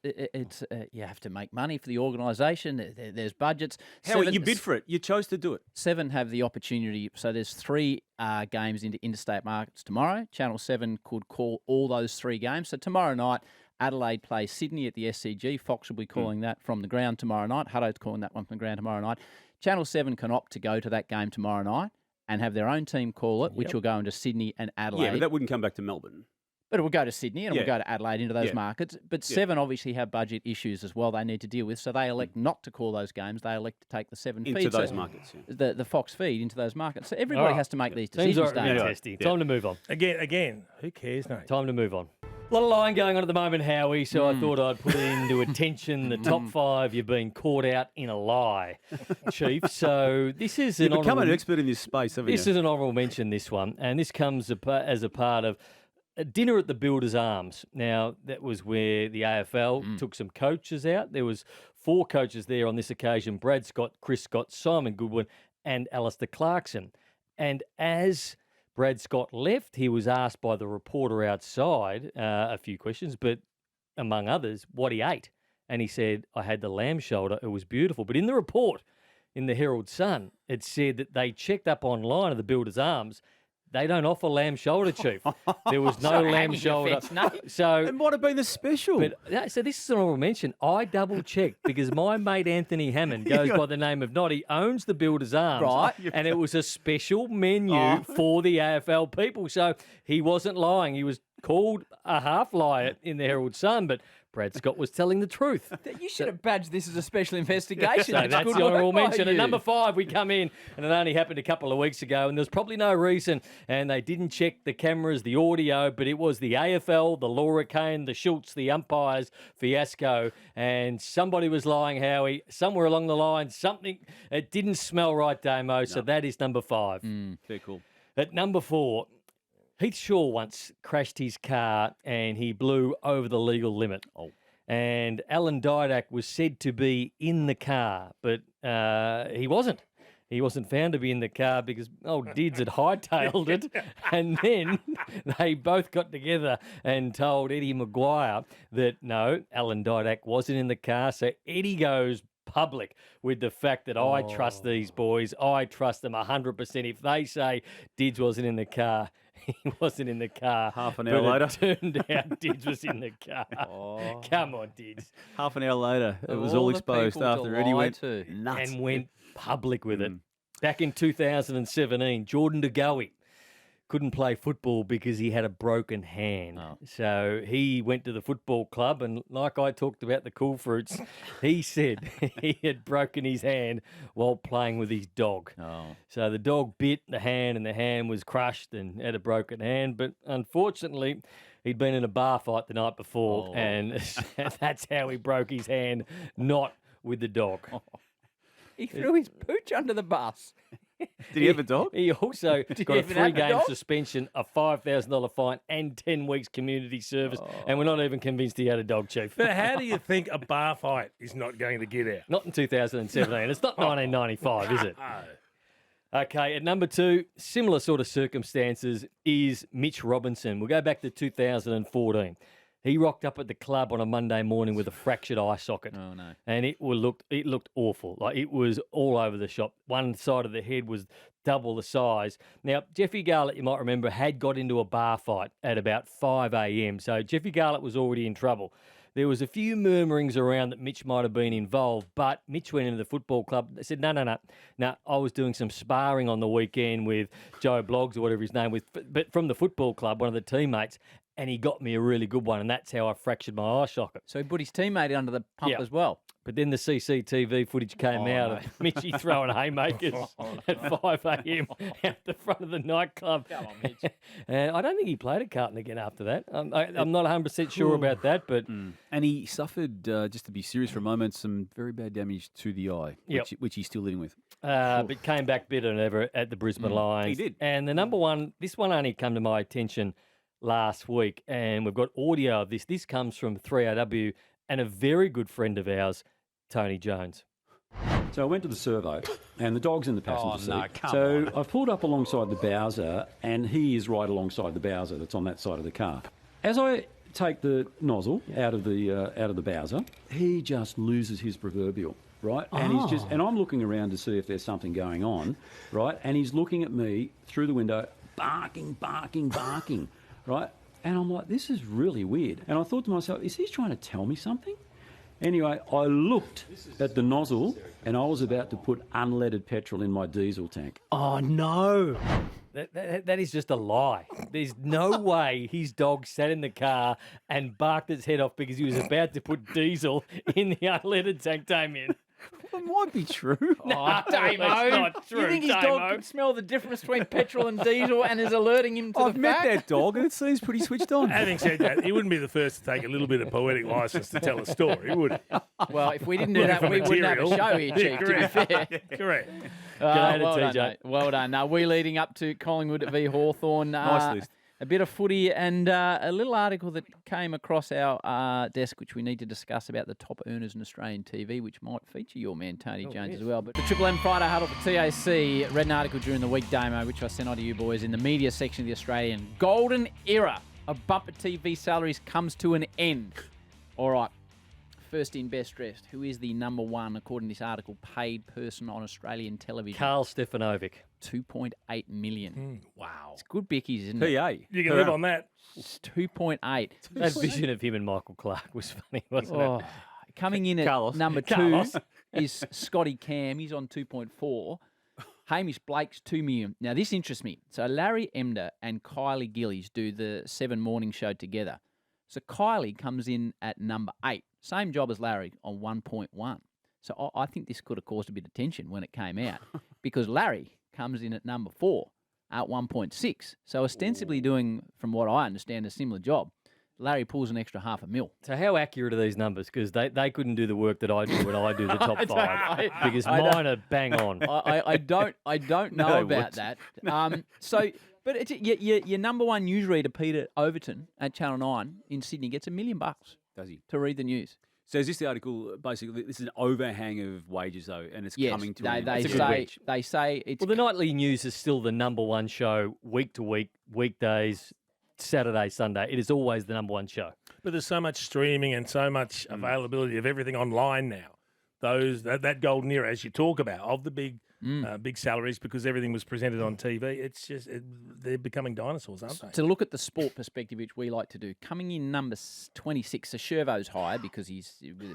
You have to make money for the organisation. There's budgets. Howie, you bid for it. You chose to do it. 7 have the opportunity. So there's 3 games into interstate markets tomorrow. Channel 7 could call all those 3 games. So tomorrow night, Adelaide plays Sydney at the SCG. Fox will be calling that from the ground tomorrow night. Huddle's calling that one from the ground tomorrow night. Channel 7 can opt to go to that game tomorrow night and have their own team call it, which will go into Sydney and Adelaide. Yeah, but that wouldn't come back to Melbourne. But it will go to Sydney and it will go to Adelaide into those markets. But 7 obviously have budget issues as well they need to deal with. So they elect not to call those games. They elect to take the 7 feeds. Into those markets. Yeah. The Fox feed into those markets. So everybody has to make these decisions. Time to move on. Again, who cares, mate? Time to move on. A lot of lying going on at the moment, Howie, so I thought I'd put into attention the top 5 you've been caught out in a lie, Chief. So this is You've become an expert in this space, haven't you? This is an honourable mention, this one, and this comes as a part of a dinner at the Builders Arms. Now, that was where the AFL took some coaches out. There was 4 coaches there on this occasion: Brad Scott, Chris Scott, Simon Goodwin, and Alistair Clarkson. And as Brad Scott left, he was asked by the reporter outside a few questions, but among others, what he ate. And he said, I had the lamb shoulder. It was beautiful. But in the report in the Herald Sun, it said that they checked up online at the Builders Arms. They don't offer lamb shoulder, Chief. There was no lamb shoulder. So it might have been the special. But, so this is an honourable mention. I double-checked because my mate Anthony Hammond goes by the name of Noddy, owns the Builders Arms. Right. And it was a special menu for the AFL people. So he wasn't lying. He was called a half liar in the Herald Sun, but Brad Scott was telling the truth. You should have badged this as a special investigation. So that's the honourable mention. At number 5, we come in, and it only happened a couple of weeks ago, and there's probably no reason, and they didn't check the cameras, the audio, but it was the AFL, the Laura Kane, the Schultz, the umpires fiasco, and somebody was lying, Howie, somewhere along the line, it didn't smell right, Damo, so that is number 5. Very cool. At number 4, Heath Shaw once crashed his car and he blew over the legal limit. And Alan Didak was said to be in the car, but he wasn't. He wasn't found to be in the car because old Dids had hightailed it. And then they both got together and told Eddie Maguire that, no, Alan Didak wasn't in the car. So Eddie goes public with the fact that I trust these boys. I trust them 100%. If they say Dids wasn't in the car, he wasn't in the car. Half an hour later. It turned out Dids was in the car. Come on, Dids. Half an hour later, it was all exposed after Eddie went nuts. And went public with it. Back in 2017, Jordan De Goey couldn't play football because he had a broken hand. So he went to the football club, and like I talked about the cool fruits, he said he had broken his hand while playing with his dog. So the dog bit the hand, and the hand was crushed and had a broken hand. But unfortunately, He'd been in a bar fight the night before, and that's how he broke his hand, not with the dog. He threw his pooch under the bus. Did he have a dog? He also got a even have a 3-game dog? suspension, a $5,000 fine, and 10 weeks community service. And we're not even convinced he had a dog, Chief. But how do you think a bar fight is not going to get out? Not in 2017. It's not 1995, is it? Okay, at number 2, similar sort of circumstances is Mitch Robinson. We'll go back to 2014. He rocked up at the club on a Monday morning with a fractured eye socket. Oh, no. And it looked awful. Like, it was all over the shop. One side of the head was double the size. Now, Jeffrey Garlett, you might remember, had got into a bar fight at about 5 a.m. So Jeffrey Garlett was already in trouble. There was a few murmurings around that Mitch might have been involved, but Mitch went into the football club. They said, no, I was doing some sparring on the weekend with Joe Bloggs or whatever his name was, but from the football club, one of the teammates, and he got me a really good one, and that's how I fractured my eye socket. So he put his teammate under the pump as well. But then the CCTV footage came out of Mitchy throwing haymakers at 5 a.m. out the front of the nightclub. Come on, Mitch. And I don't think he played at Carlton again after that. I'm not 100% sure about that, but... And he suffered, just to be serious for a moment, some very bad damage to the eye, which he's still living with. But came back better than ever at the Brisbane Lions. He did. And the number one, this one only come to my attention last week, and we've got audio of this. This comes from 3AW and a very good friend of ours, Tony Jones. So I went to the servo, and the dog's in the passenger seat. no, come so on. I've pulled up alongside the Bowser, and he is right alongside the Bowser that's on that side of the car. As I take the nozzle out of the Bowser, he just loses his proverbial. Right, and I'm looking around to see if there's something going on, right? And he's looking at me through the window, barking, right? And I'm like, this is really weird. And I thought to myself, is he trying to tell me something? Anyway, I looked at the nozzle and I was about to put unleaded petrol in my diesel tank. Oh, no. That is just a lie. There's no way his dog sat in the car and barked its head off because he was about to put diesel in the unleaded tank, Damien. It might be true. Oh, Damo. That's not true, You think his Damo. dog can smell the difference between petrol and diesel and is alerting him to I've the met fact? that dog and it seems pretty switched on. Having said that, he wouldn't be the first to take a little bit of poetic license to tell a story, would he? Well, if we didn't do that, we wouldn't have a show here, Chief, to be fair. Correct. G'day to Well done, TJ. mate. Well done. Now, we're leading up to Collingwood v Hawthorn. Nice list. A bit of footy and a little article that came across our desk, which we need to discuss about the top earners in Australian TV, which might feature your man, Tony Jones, as well. But the Triple M Friday Huddle for TAC read an article during the week, Damo, which I sent on to you boys in the media section of the Australian. Golden era of bumper TV salaries comes to an end. All right. First in, best dressed. Who is the number one, according to this article, paid person on Australian television? Carl Stefanovic. 2.8 million. Wow. It's good bickies, isn't it? PA. You can live on that. It's 2.8. That vision of him and Michael Clark was funny, wasn't Oh, it? coming in at Carlos. number 2 Carlos. is Scotty Cam. He's on 2.4. Hamish Blake's 2 million. Now, this interests me. So Larry Emder and Kylie Gillies do the 7 morning show together. So Kylie comes in at number 8. Same job as Larry on 1.1. So I think this could have caused a bit of tension when it came out because Larry comes in at number 4 at 1.6. So ostensibly doing, from what I understand, a similar job. Larry pulls an extra $500,000. So how accurate are these numbers? Because they couldn't do the work that I do when I do the top 5. Because I mine are bang on. I don't know No, about that. But it's, your number one newsreader, Peter Overton at Channel 9 in Sydney, gets $1 million Does he? to read the news. So is this the article, basically, this is an overhang of wages, though, and it's Yes, coming to they, an end? they It's a good say wage. they say it's Well, the Nightly News is still the number one show week to week, weekdays, Saturday, Sunday. It is always the number one show. But there's so much streaming and so much availability of everything online now. That golden era, as you talk about, of the big salaries because everything was presented on TV. It's just they're becoming dinosaurs, aren't they? to look at the sport perspective, which we like to do. Coming in number 26, so Shervo's higher because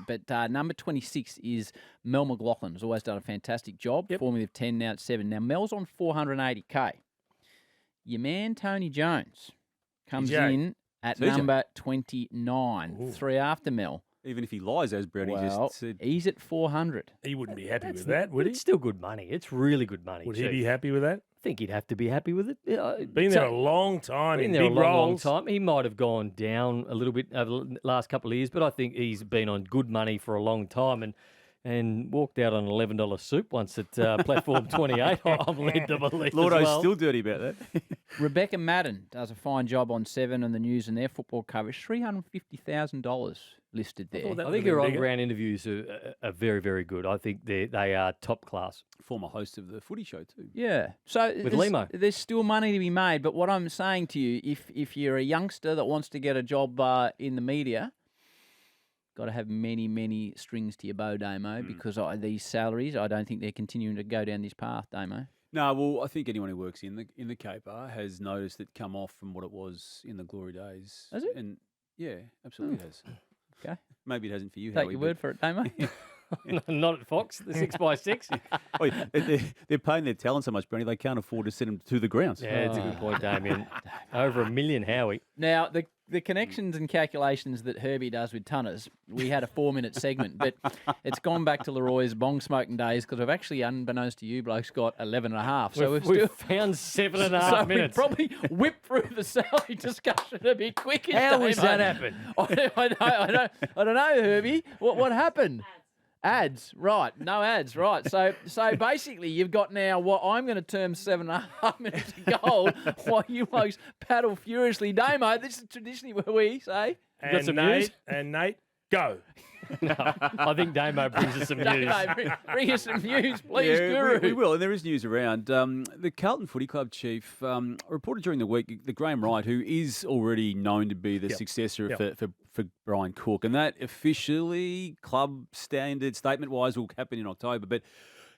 but number 26 is Mel McLaughlin. Has always done a fantastic job. Formerly of 10, now at 7. Now Mel's on 480k. Your man Tony Jones comes in at TJ. number 29, 3 after Mel. Even if he lies, as Brownie Well, just said. he's at 400. He wouldn't be happy with that, would he? It's still good money. It's really good money. Would Chief. he be happy with that? think he'd have to be happy with it. Been there a long time in big roles. Long time. He might have gone down a little bit over the last couple of years, but I think he's been on good money for a long time and walked out on $11 soup once at platform 28. I'm led to believe. Lordo's still dirty about that. Rebecca Madden does a fine job on Seven and the News and their football coverage. $350,000 listed there. I think her on-ground interviews are very, very good. I think they are top class. Former host of the Footy Show too. Yeah. So With Limo. There's still money to be made. But what I'm saying to you, if you're a youngster that wants to get a job in the media, got to have many, many strings to your bow, Damo, because these salaries, I don't think they're continuing to go down this path, Damo. No, well, I think anyone who works in the caper has noticed it come off from what it was in the glory days. Has it? And yeah, absolutely it has. Okay. Maybe it hasn't for you, Take Howie, your word for it, Damo. Not at Fox, the 6x6. They're paying their talent so much, Brenny, they can't afford to send them to the grounds. Yeah, that's a good point, Damien. Over $1 million, Howie. Now, the connections and calculations that Herbie does with Tunners, we had a 4-minute segment, but it's gone back to Leroy's bong smoking days because we've actually, unbeknownst to you blokes, got 11.5. So we've still found 7.5 minutes. So we probably whipped through the salary discussion a bit quicker. How does that happen? I don't know, Herbie. What happened? Ads, right? No ads, right? So basically, you've got now what I'm going to term 7.5 minutes of gold, while you blokes paddle furiously. Damo, this is traditionally where we say. And Nate, go. No, I think Damo brings us some news. Bring us some news, please, Yeah, Guru. we will, and there is news around. The Carlton Footy Club chief reported during the week that Graham Wright, who is already known to be the successor for Brian Cook, and that officially, club standard statement-wise, will happen in October, but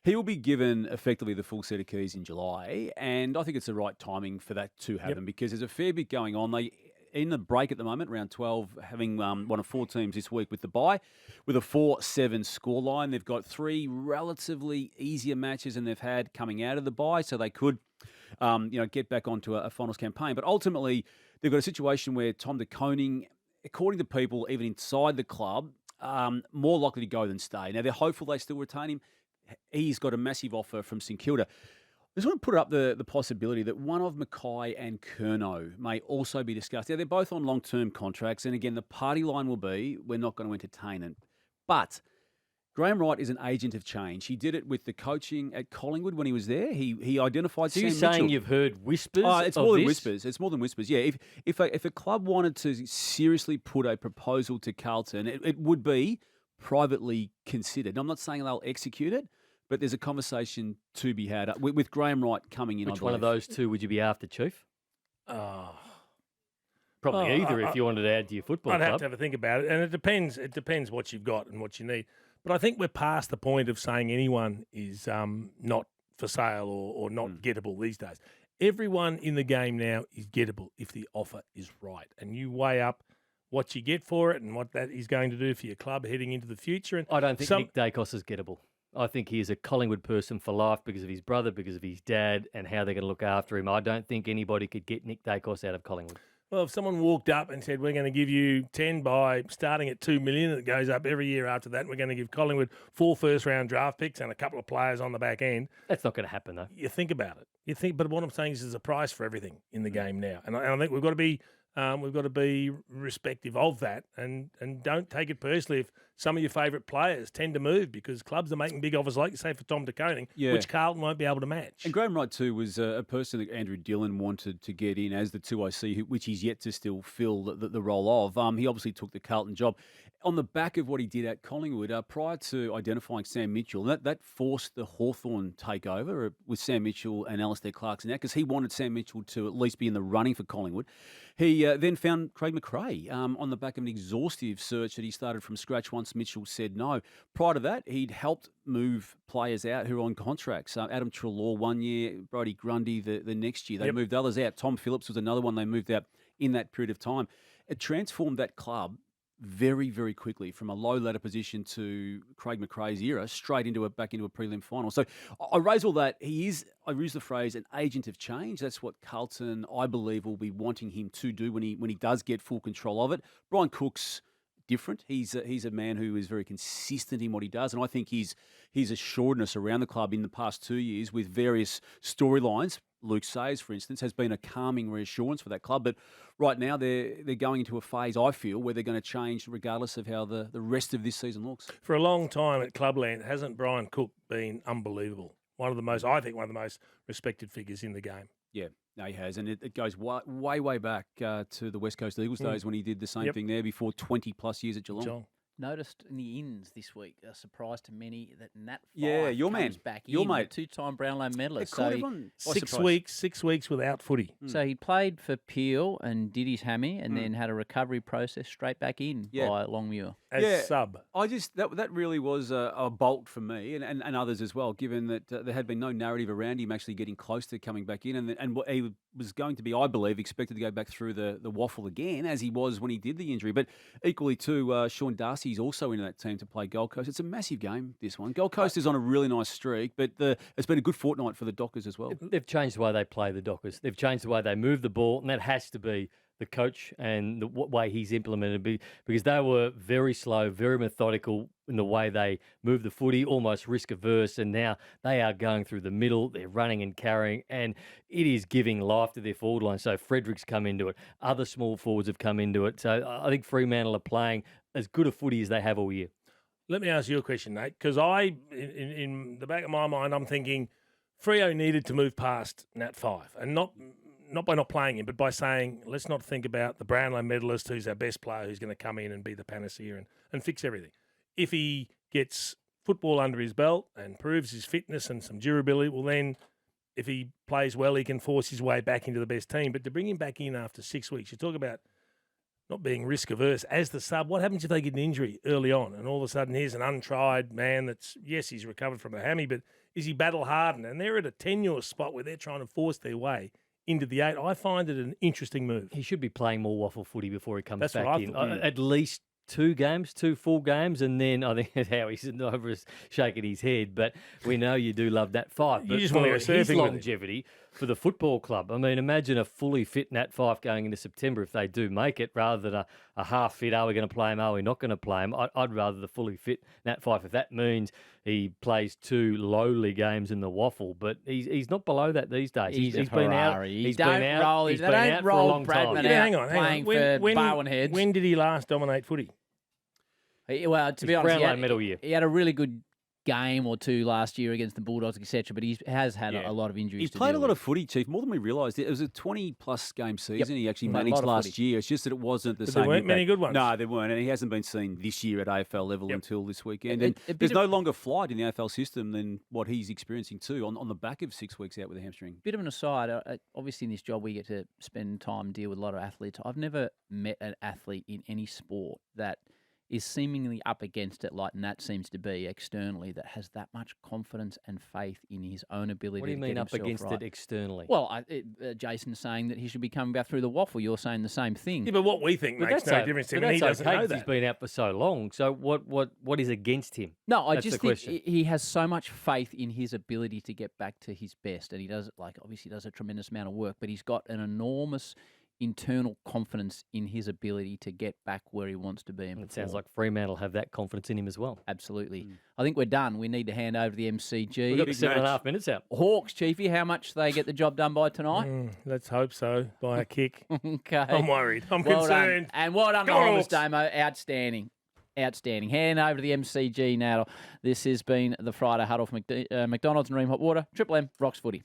he will be given effectively the full set of keys in July, and I think it's the right timing for that to happen because there's a fair bit going on. They in the break at the moment, round 12, having one of 4 teams this week with the bye, with a 4-7 scoreline. They've got 3 relatively easier matches than they've had coming out of the bye, so they could, get back onto a finals campaign. But ultimately, they've got a situation where Tom de Koning, according to people even inside the club, more likely to go than stay. Now, they're hopeful they still retain him. He's got a massive offer from St Kilda. I just want to put up the possibility that one of Mackay and Curnow may also be discussed. Now, they're both on long-term contracts, and again, the party line will be, we're not going to entertain it. But Graham Wright is an agent of change. He did it with the coaching at Collingwood when he was there. He identified Sam Mitchell. You're saying you've heard whispers it's more of than this? whispers. It's more than whispers, yeah. If a club wanted to seriously put a proposal to Carlton, it would be privately considered. I'm not saying they'll execute it, but there's a conversation to be had with Graham Wright coming in. Which one of those two would you be after, Chief? Probably either if you wanted to add to your football I'd club. have to have a think about it, and it depends. It depends what you've got and what you need. But I think we're past the point of saying anyone is not for sale or not gettable these days. Everyone in the game now is gettable if the offer is right, and you weigh up what you get for it and what that is going to do for your club heading into the future. And I don't think Nick Dacos is gettable. I think he is a Collingwood person for life because of his brother, because of his dad, and how they're going to look after him. I don't think anybody could get Nick Dacos out of Collingwood. Well, if someone walked up and said, we're going to give you 10 by starting at $2 million, and it goes up every year after that, and we're going to give Collingwood 4 first-round draft picks and a couple of players on the back end. That's not going to happen, though. You think about it. But what I'm saying is there's a price for everything in the game now. And I think we've got to be respective of that and don't take it personally if some of your favourite players tend to move because clubs are making big offers, like you say, for Tom de Koning, which Carlton won't be able to match. And Graham Wright, too, was a person that Andrew Dillon wanted to get in as the 2IC, which he's yet to still fill the role of. He obviously took the Carlton job. On the back of what he did at Collingwood, prior to identifying Sam Mitchell, that forced the Hawthorn takeover with Sam Mitchell and Alistair Clarkson out because he wanted Sam Mitchell to at least be in the running for Collingwood. He then found Craig McRae on the back of an exhaustive search that he started from scratch once Mitchell said no. Prior to that, he'd helped move players out who were on contracts. Adam Treloar 1 year, Brodie Grundy the next year. They moved others out. Tom Phillips was another one they moved out in that period of time. It transformed that club very, very quickly from a low ladder position to Craig McRae's era straight back into a prelim final. So I raise all that. He is, I use the phrase, an agent of change. That's what Carlton, I believe, will be wanting him to do when he does get full control of it. Brian Cook's different. He's a man who is very consistent in what he does, and I think his assuredness around the club in the past 2 years with various storylines Luke Sayers, for instance, has been a calming reassurance for that club. But right now they're going into a phase, I feel, where they're going to change regardless of how the rest of this season looks. For a long time at Clubland, hasn't Brian Cook been unbelievable? One of the most respected figures in the game. Yeah, no, he has. And it goes way back to the West Coast Eagles days when he did the same thing there before 20-plus years at Geelong. Noticed in the ins this week, a surprise to many, that Nat your comes man, back your in, mate, the two-time Brownlow medalist. So six weeks without footy. So he played for Peel and did his hammy, and then had a recovery process straight back in by Longmuir as sub. I just that really was a bolt for me and others as well, given that there had been no narrative around him actually getting close to coming back in, and what he was going to be, I believe, expected to go back through the waffle again as he was when he did the injury. But equally too, Sean Darcy's also in that team to play Gold Coast. It's a massive game, this one. Gold Coast is on a really nice streak, but it's been a good fortnight for the Dockers as well. They've changed the way they play the Dockers. They've changed the way they move the ball, and that has to be the coach and the way he's implemented, because they were very slow, very methodical in the way they move the footy, almost risk averse, and now they are going through the middle, they're running and carrying, and it is giving life to their forward line. So Frederick's come into it, other small forwards have come into it. So I think Fremantle are playing as good a footy as they have all year. Let me ask you a question, Nate, because in the back of my mind, I'm thinking Freo needed to move past Nat 5, and not by not playing him, but by saying, let's not think about the Brownlow medalist who's our best player who's going to come in and be the panacea and fix everything. If he gets football under his belt and proves his fitness and some durability, well then, if he plays well, he can force his way back into the best team. But to bring him back in after 6 weeks, you talk about not being risk-averse as the sub. What happens if they get an injury early on and all of a sudden here's an untried man that's, yes, he's recovered from a hammy, but is he battle-hardened? And they're at a tenuous spot where they're trying to force their way into the 8. I find it an interesting move. He should be playing more waffle footy before he comes That's back what I in. thought. At least 2 full games, and then I think how he's over shaking his head. But we know you do love Nat 5. But You just want to go his surfing with him. longevity for the football club. I mean, imagine a fully fit Nat 5 going into September if they do make it, rather than a half fit. Are we going to play him? Are we not going to play him? I'd rather the fully fit Nat 5 if that means he plays 2 lowly games in the waffle. But he's not below that these days. He's been out. He's been out. He's been out for a long time. Hang on. Playing for Barwon Heads. When did he last dominate footy? Well, to be honest, Brownlow medal year. He had a really good game or two last year against the Bulldogs, etc. But he has had a lot of injuries. He's played a lot of footy, Chief, more than we realised. It was a 20-plus game season he actually managed last year. It's just that it wasn't the same. There weren't many good ones. No, there weren't. And he hasn't been seen this year at AFL level until this weekend. And there's no longer flight in the AFL system than what he's experiencing too on the back of 6 weeks out with a hamstring. Bit of an aside, obviously in this job we get to spend time, deal with a lot of athletes. I've never met an athlete in any sport that is seemingly up against it like Nat seems to be externally, that has that much confidence and faith in his own ability to get himself right. What do you mean up against it externally? Well, Jason's saying that he should be coming back through the waffle. You're saying the same thing. Yeah, but what we think makes no difference to him, and he doesn't know that. He's been out for so long. So what is against him? No, I just think he has so much faith in his ability to get back to his best, and he does, obviously does a tremendous amount of work, but he's got an enormous internal confidence in his ability to get back where he wants to be. And it sounds like Fremantle have that confidence in him as well. Absolutely. I think we're done. We need to hand over to the MCG. We've got 7.5 minutes out. Hawks, Chiefy, how much they get the job done by tonight? Let's hope so, by a kick. Okay. I'm worried. I'm concerned. And well done to Holmes, Damo. Outstanding. Outstanding. Hand over to the MCG now. This has been the Friday Huddle for McDonald's and Ream Hot Water. Triple M, Rocks Footy.